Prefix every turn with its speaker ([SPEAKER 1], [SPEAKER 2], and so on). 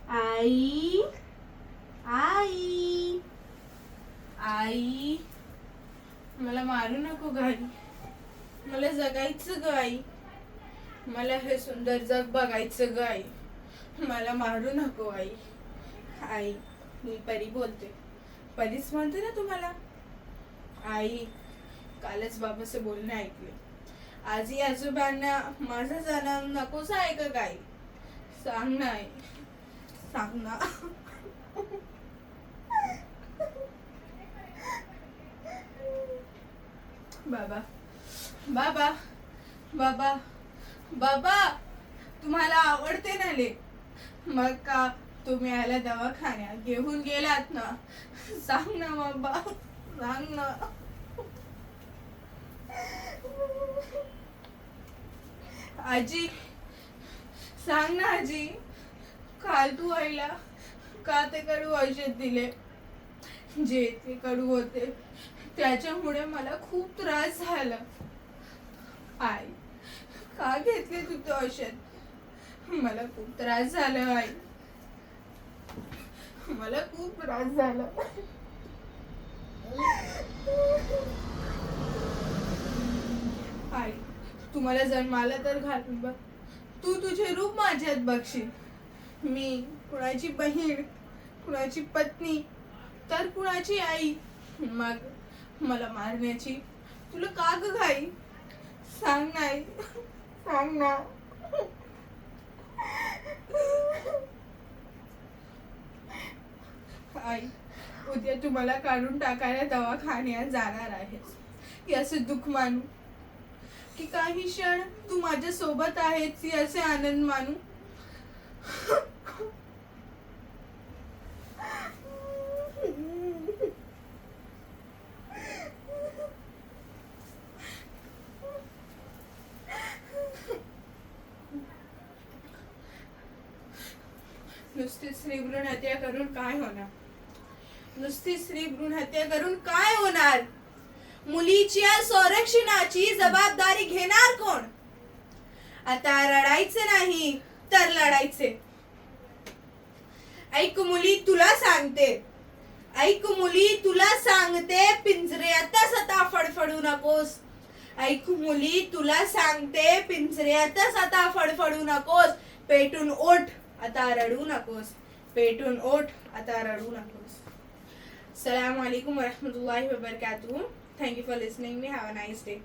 [SPEAKER 1] आई आई आई, मला मारू नको ग आई. मला जगायचं ग आई. मला हे सुंदर जग बघायचं ग आई. मला मारू नको आई. आई, मी परी बोलते. परीच म्हणते ना तुम्हाला. आई, कालच बाबाचं बोलणं ऐकले. आजी आजोबांना माझा जन्म नकोच आहे का काय? सांग ना आई, सांग ना. बाबा बाबा बाबा बाबा, तुम्हाला आवडते ना ले? मग का तुम्ही याला दवाखान्यात घेऊन गेलात ना? सांग ना बाबा, सांग ना. आजी, सांग ना आजी, काल तू आईला का ते कडू औषध दिले? जे ते कडू होते त्याच्यामुळे मला खूप त्रास झाला. आई, का घेतले तू ते औषध? मला खूप त्रास झाला आई. मला खूप त्रास झाला. आई, तुम्हाला जन्माला तर घालून बघ. तू तुझे रूप माझ्यात बघशील. मी कुणाची बहीण, कुणाची पत्नी, तर कुणाची आई. मग मला मारण्याची तुला का ग घाई? सांग ना आई, सांग ना. आई, उद्या तुम्हाला काढून टाकायला दवाखान्यात जाणार आहेस याचे दुःख मानू, की काही क्षण तू माझ्या सोबत आहेस याचे आनंद मानू? नुसती स्त्री भ्रूण हत्या करून काय होणार? नुसती स्त्री भ्रूण हत्या करून काय होणार? मुलीच्या संरक्षणाची जबाबदारी घेणार कोण? आता रडायचे नाही तर लढायचे. ऐक मुली, तुला सांगते. ऐक मुली, तुला सांगते, पिंजऱ्यातच आता फडफडू नकोस. ऐक मुली, तुला सांगते, पिंजऱ्यातच आता फडफडू नकोस. पेटून ओठ, आता रडू नकोस. पेटून ओठ, आता रडू नकोस. Assalamu alaikum warahmatullahi wabarakatuh. Thank you for listening me. Have a nice day.